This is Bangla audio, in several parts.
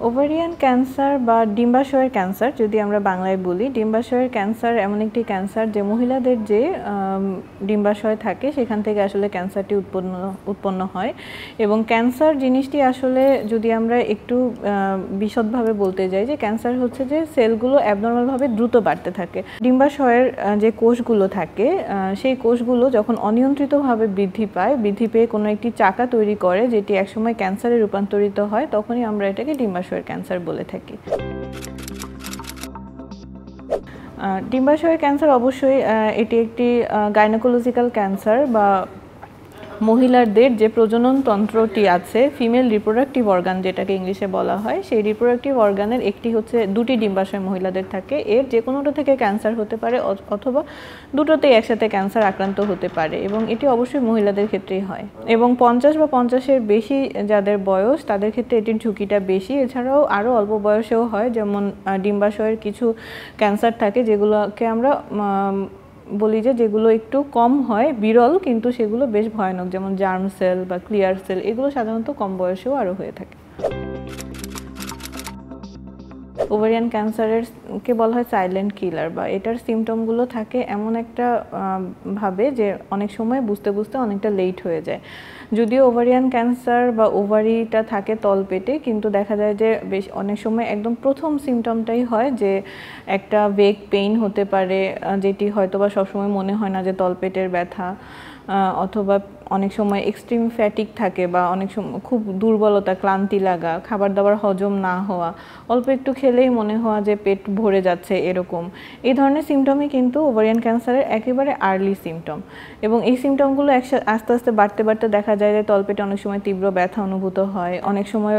ওভারিয়ান ক্যান্সার বা ডিম্বাশয়ের ক্যান্সার যদি আমরা বাংলায় বলি, ডিম্বাশয়ের ক্যান্সার এমন একটি ক্যান্সার যে মহিলাদের যে ডিম্বাশয় থাকে সেখান থেকে আসলে ক্যান্সারটি উৎপন্ন হয়। এবং ক্যান্সার জিনিসটি আসলে যদি আমরা একটু বিশদভাবে বলতে যাই, যে ক্যান্সার হচ্ছে যে সেলগুলো অ্যাবনর্মালভাবে দ্রুত বাড়তে থাকে। ডিম্বাশয়ের যে কোষগুলো থাকে সেই কোষগুলো যখন অনিয়ন্ত্রিতভাবে বৃদ্ধি পেয়ে কোনো একটি চাকা তৈরি করে, যেটি একসময় ক্যান্সারে রূপান্তরিত হয়, তখনই আমরা এটাকে ডিম্বাশয়ের ক্যান্সার বলে থাকি। ডিম্বাশয়ের ক্যান্সার অবশ্যই এটি একটি গাইনোকোলজিক্যাল ক্যান্সার বা মহিলাদের যে প্রজনন তন্ত্রটি আছে, ফিমেল রিপ্রোডাক্টিভ অর্গান যেটাকে ইংলিশে বলা হয়, সেই রিপ্রোডাক্টিভ অর্গানের একটি হচ্ছে দুটি ডিম্বাশয় মহিলাদের থাকে। এর যে কোনোটা থেকে ক্যান্সার হতে পারে অথবা দুটোতেই একসাথে ক্যান্সার আক্রান্ত হতে পারে, এবং এটি অবশ্যই মহিলাদের ক্ষেত্রেই হয়। এবং 50 বা 50-এর বেশি যাদের বয়স তাদের ক্ষেত্রে এটির ঝুঁকিটা বেশি। এছাড়াও আরও অল্প বয়সেও হয়, যেমন ডিম্বাশয়ের কিছু ক্যান্সার থাকে যেগুলোকে আমরা বলি যেগুলো একটু কম হয়, বিরল, কিন্তু সেগুলো বেশ ভয়ানক, যেমন জার্ম সেল বা ক্লিয়ার সেল, এগুলো সাধারণত কম বয়সেও আরও হয়ে থাকে। ওভারিয়ান ক্যান্সারেরকে বলা হয় সাইলেন্ট কিলার, বা এটার সিমটমগুলো থাকে এমন একটা ভাবে যে অনেক সময় বুঝতে অনেকটা লেট হয়ে যায়। যদিও ওভারিয়ান ক্যান্সার বা ওভারিটা থাকে তলপেটে, কিন্তু দেখা যায় যে বেশ অনেক সময় একদম প্রথম সিমটমটাই হয় যে একটা ভেগ পেইন হতে পারে, যেটি হয়তোবা সবসময় মনে হয় না যে তলপেটের ব্যথা, অথবা অনেক সময় এক্সট্রিম ফ্যাটিক থাকে, বা অনেক সময় খুব দুর্বলতা, ক্লান্তি লাগা, খাবার দাবার হজম না হওয়া, অল্প একটু খেলেই মনে হওয়া যে পেট ভরে যাচ্ছে, এরকম এই ধরনের সিমটমই কিন্তু ওভারিয়ান ক্যান্সারের একেবারে আর্লি সিমটম। এবং এই সিমটমগুলো আস্তে আস্তে বাড়তে দেখা যায় যে তলপেটে অনেক সময় তীব্র ব্যথা অনুভূত হয়, অনেক সময়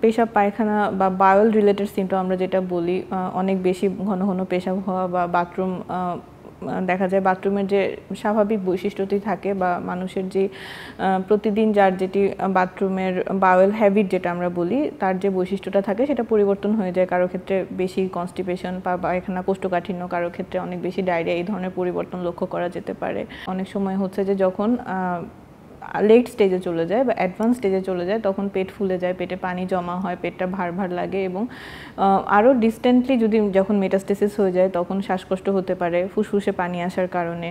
পেশাব পায়খানা বা বায়োল রিলেটেড সিমটম আমরা যেটা বলি, অনেক বেশি ঘন ঘন পেশাব হওয়া, বা বাথরুম দেখা যায় বাথরুমের যে স্বাভাবিক বৈশিষ্ট্যটি থাকে বা মানুষের যে প্রতিদিন যার যেটি বাথরুমের বাওয়েল হ্যাবিট যেটা আমরা বলি, তার যে বৈশিষ্ট্যটা থাকে সেটা পরিবর্তন হয়ে যায়। কারো ক্ষেত্রে বেশি কনস্টিপেশন বা পায়খানা, কোষ্ঠকাঠিন্য, কারো ক্ষেত্রে অনেক বেশি ডায়রিয়া, এই ধরনের পরিবর্তন লক্ষ্য করা যেতে পারে। অনেক সময় হচ্ছে যে যখন লেট স্টেজে চলে যায় বা অ্যাডভান্স স্টেজে চলে যায়, তখন পেট ফুলে যায়, পেটে পানি জমা হয়, পেটটা ভার লাগে, এবং আরও ডিস্টেন্টলি যখন মেটাস্টেসিস হয়ে যায় তখন শ্বাসকষ্ট হতে পারে ফুসফুসে পানি আসার কারণে,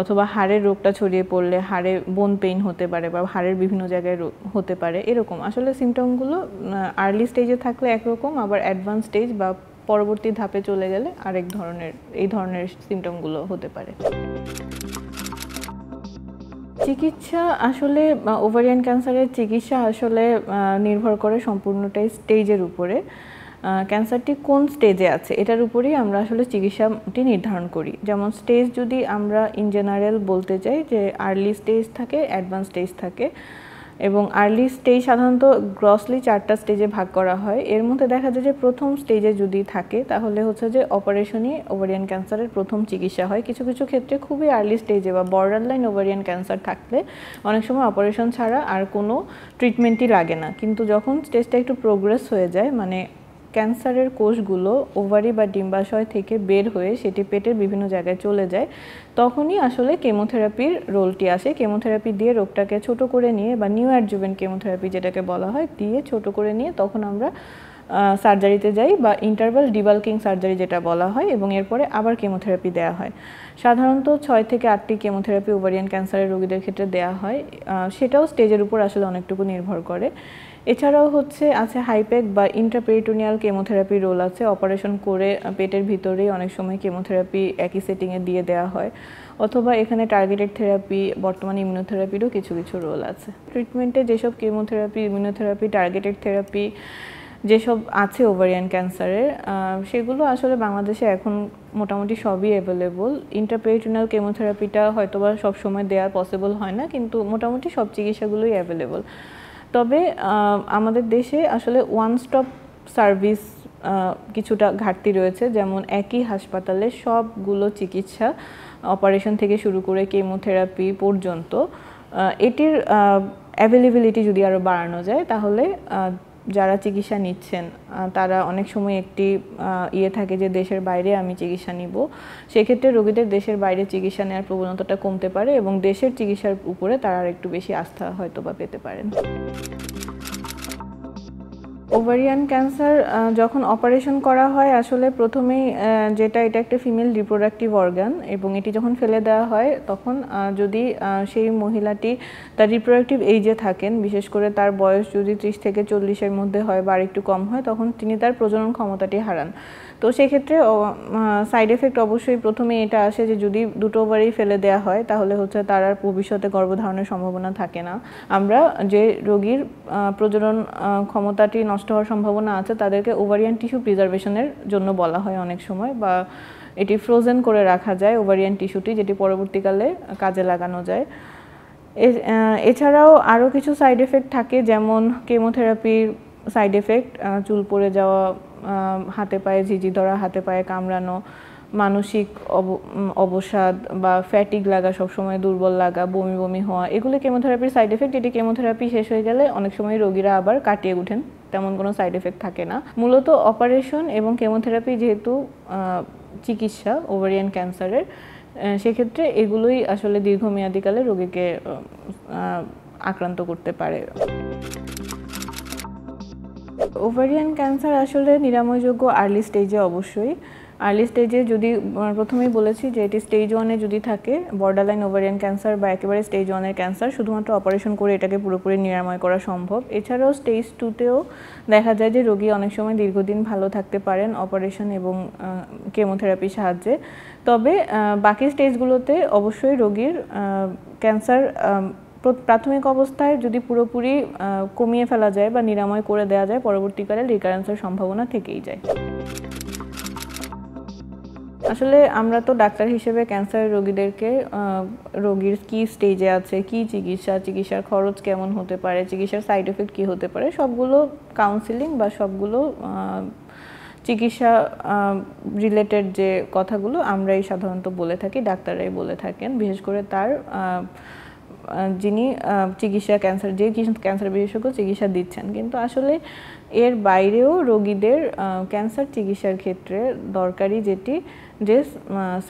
অথবা হাড়ের রোগটা ছড়িয়ে পড়লে হাড়ে বোন পেইন হতে পারে বা হাড়ের বিভিন্ন জায়গায় হতে পারে। এরকম আসলে সিমটমগুলো আর্লি স্টেজে থাকলে একরকম, আবার অ্যাডভান্স স্টেজ বা পরবর্তী ধাপে চলে গেলে আরেক ধরনের এই ধরনের সিমটমগুলো হতে পারে। চিকিৎসা আসলে ওভারিয়ান ক্যান্সারের চিকিৎসা আসলে নির্ভর করে সম্পূর্ণটাই স্টেজের উপরে। ক্যান্সারটি কোন স্টেজে আছে এটার উপরেই আমরা আসলে চিকিৎসাটি নির্ধারণ করি। যেমন স্টেজ যদি আমরা ইন জেনারেল বলতে চাই, যে আর্লি স্টেজ থাকে, অ্যাডভান্স স্টেজ থাকে, এবং আর্লি স্টেজ সাধারণত গ্রসলি 4টা স্টেজে ভাগ করা হয়। এর মধ্যে দেখা যায় যে প্রথম স্টেজে যদি থাকে তাহলে হচ্ছে যে অপারেশনই ওভারিয়ান ক্যান্সারের প্রথম চিকিৎসা হয়। কিছু ক্ষেত্রে খুবই আর্লি স্টেজে বা বর্ডার লাইন ওভারিয়ান ক্যান্সার থাকলে অনেক সময় অপারেশন ছাড়া আর কোনো ট্রিটমেন্টই লাগে না। কিন্তু যখন স্টেজটা একটু প্রোগ্রেস হয়ে যায়, মানে ক্যান্সারের কোষগুলো ওভারি বা ডিম্বাশয় থেকে বের হয়ে সেটি পেটের বিভিন্ন জায়গায় চলে যায়, তখনই আসলে কেমোথেরাপির রোলটি আসে। কেমোথেরাপি দিয়ে রোগটাকে ছোট করে নিয়ে, বা নিউ অ্যাডজুভেন্ট কেমোথেরাপি যেটাকে বলা হয়, দিয়ে ছোট করে নিয়ে তখন আমরা সার্জারিতে যাই, বা ইন্টারভাল ডিবাল্কিং সার্জারি যেটা বলা হয়, এবং এরপরে আবার কেমোথেরাপি দেওয়া হয়। সাধারণত 6 থেকে 8টি কেমোথেরাপি ওভারিয়ান ক্যান্সারের রোগীদের ক্ষেত্রে দেওয়া হয়। সেটাও স্টেজের উপর আসলে অনেকটুকু নির্ভর করে। এছাড়াও আছে হাইপ্যাক বা ইন্ট্রাপেরিটোনিয়াল কেমোথেরাপি রোল আছে। অপারেশন করে পেটের ভিতরেই অনেক সময় কেমোথেরাপি একই সেটিংয়ে দিয়ে দেওয়া হয়, অথবা এখানে টার্গেটেড থেরাপি, বর্তমানে ইমিউনোথেরাপিরও কিছু রোল আছে। ট্রিটমেন্টে যেসব কেমোথেরাপি, ইমিউনোথেরাপি, টার্গেটেড থেরাপি যেসব আছে ওভারিয়ান ক্যান্সারের, সেগুলো আসলে বাংলাদেশে এখন মোটামুটি সবই অ্যাভেলেবল। ইন্ট্রাপেরিটোনিয়াল কেমোথেরাপিটা হয়তোবা সবসময় দেওয়া পসিবল হয় না, কিন্তু মোটামুটি সব চিকিৎসাগুলোই অ্যাভেলেবল। তবে আমাদের দেশে আসলে ওয়ান স্টপ সার্ভিস কিছুটা ঘাটতি রয়েছে। যেমন একই হাসপাতালে সবগুলো চিকিৎসা, অপারেশন থেকে শুরু করে কেমোথেরাপি পর্যন্ত, এটির অ্যাভেলেবিলিটি যদি আরও বাড়ানো যায়, তাহলে যারা চিকিৎসা নিচ্ছেন তারা অনেক সময় একটি থাকে যে দেশের বাইরে আমি চিকিৎসা নিব, সেক্ষেত্রে রোগীদের দেশের বাইরে চিকিৎসা নেওয়ার প্রবণতাটা কমতে পারে, এবং দেশের চিকিৎসার উপরে তারা আর একটু বেশি আস্থা হয়তো বা পেতে পারেন। ওভারিয়ান ক্যান্সার যখন অপারেশন করা হয় আসলে প্রথমেই এটা একটা ফিমেল রিপ্রোডাক্টিভ অর্গান এবং এটি যখন ফেলে দেওয়া হয় তখন যদি সেই মহিলাটি তার রিপ্রোডাক্টিভ এইজে থাকেন, বিশেষ করে তার বয়স যদি 30 থেকে 40-এর মধ্যে হয় বা একটু কম হয়, তখন তিনি তার প্রজনন ক্ষমতাটি হারান। তো সেক্ষেত্রে সাইড এফেক্ট অবশ্যই প্রথমে এটা আসে যে যদি দুটো ওভারই ফেলে দেওয়া হয় তাহলে হচ্ছে তার আর ভবিষ্যতে গর্ভধারণের সম্ভাবনা থাকে না। আমরা যে রোগীর প্রজনন ক্ষমতাটি নষ্ট হওয়ার সম্ভাবনা আছে তাদেরকে ওভারিয়ান টিস্যু প্রিজার্ভেশনের জন্য বলা হয় অনেক সময়, বা এটি ফ্রোজেন করে রাখা যায় ওভারিয়ান টিস্যুটি, যেটি পরবর্তীকালে কাজে লাগানো যায়। এছাড়াও আরও কিছু সাইড এফেক্ট থাকে, যেমন কেমোথেরাপির সাইড এফেক্ট, চুল পড়ে যাওয়া, হাতে পায়ে ঝিঝি ধরা, হাতে পায়ে কামড়ানো, মানসিক অবসাদ বা ফ্যাটিক লাগা, সবসময় দুর্বল লাগা, বমি বমি হওয়া, এগুলো কেমোথেরাপির সাইড এফেক্ট। এটি কেমোথেরাপি শেষ হয়ে গেলে অনেক সময় রোগীরা আবার কাটিয়ে ওঠেন, তেমন কোনো সাইড এফেক্ট থাকে না। মূলত অপারেশন এবং কেমোথেরাপি যেহেতু চিকিৎসা ওভারিয়ান ক্যান্সারের, সেক্ষেত্রে এগুলোই আসলে দীর্ঘমেয়াদীকালে রোগীকে আক্রান্ত করতে পারে। ওভারিয়ান ক্যান্সার আসলে নিরাময়যোগ্য আর্লি স্টেজে, অবশ্যই আর্লি স্টেজে যদি প্রথমেই বলেছি যে এটি স্টেজ 1-এ যদি থাকে, বর্ডারলাইন ওভারিয়ান ক্যান্সার বা একেবারে স্টেজ 1-এর ক্যান্সার, শুধুমাত্র অপারেশন করে এটাকে পুরোপুরি নিরাময় করা সম্ভব। এছাড়াও স্টেজ 2-তেও দেখা যায় যে রোগী অনেক সময় দীর্ঘদিন ভালো থাকতে পারেন অপারেশন এবং কেমোথেরাপির সাহায্যে। তবে বাকি স্টেজগুলোতে অবশ্যই রোগীর ক্যান্সার প্রাথমিক অবস্থায় যদি পুরোপুরি কমিয়ে ফেলা যায় বা নিরাময় করে দেওয়া যায়, পরবর্তীকালে রিকারেন্সের সম্ভাবনা থেকেই যায়। আসলে আমরা তো ডাক্তার হিসেবে ক্যান্সার রোগীদেরকে রোগীর কী স্টেজে আছে, কী চিকিৎসার খরচ কেমন হতে পারে, চিকিৎসার সাইড এফেক্ট কী হতে পারে, সবগুলো কাউন্সিলিং বা সবগুলো চিকিৎসা রিলেটেড যে কথাগুলো আমরাই সাধারণত বলে থাকি, ডাক্তাররাই বলে থাকেন, বিশেষ করে তার যিনি ক্যান্সার বিশেষজ্ঞ চিকিৎসা দিচ্ছেন। কিন্তু আসলে এর বাইরেও রোগীদের ক্যান্সার চিকিৎসার ক্ষেত্রে দরকারি যেটি যে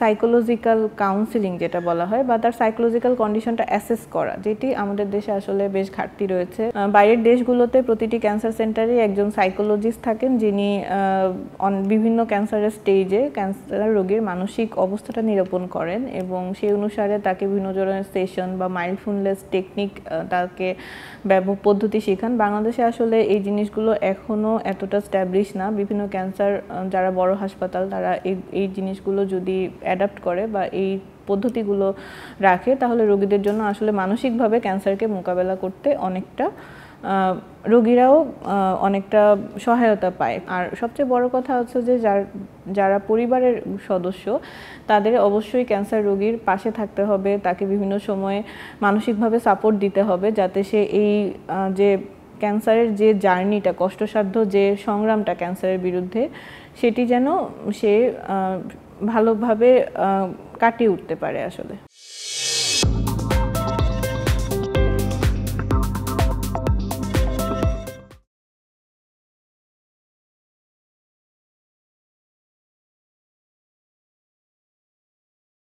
সাইকোলজিক্যাল কাউন্সিলিং যেটা বলা হয়, বা তার সাইকোলজিক্যাল কন্ডিশনটা অ্যাসেস করা, যেটি আমাদের দেশে আসলে বেশ ঘাটতি রয়েছে। বাইরের দেশগুলোতে প্রতিটি ক্যান্সার সেন্টারে একজন সাইকোলজিস্ট থাকেন, যিনি বিভিন্ন ক্যান্সারের স্টেজে ক্যান্সার রোগীর মানসিক অবস্থাটা নিরূপণ করেন এবং সেই অনুসারে তাকে বিভিন্ন ধরনের সেশন বা মাইন্ডফুলনেস টেকনিক, তাকে পদ্ধতি শেখান। বাংলাদেশে আসলে এই জিনিসগুলো এখনও এতটা স্ট্যাবলিশ না। বিভিন্ন ক্যান্সার যারা বড় হাসপাতাল তারা এই জিনিসগুলো যদি অ্যাডাপ্ট করে বা এই পদ্ধতিগুলো রাখে, তাহলে রোগীদের জন্য আসলে মানসিকভাবে ক্যান্সারকে মোকাবেলা করতে অনেকটা রোগীরাও অনেকটা সহায়তা পায়। আর সবচেয়ে বড় কথা হচ্ছে যে যারা পরিবারের সদস্য, তাদের অবশ্যই ক্যান্সার রোগীর পাশে থাকতে হবে, তাকে বিভিন্ন সময়ে মানসিকভাবে সাপোর্ট দিতে হবে, যাতে সে এই যে ক্যান্সারের যে জার্নিটা, কষ্টসাধ্য যে সংগ্রামটা ক্যান্সারের বিরুদ্ধে, সেটি যেন সে ভালোভাবে কাটিয়ে উঠতে পারে আসলে।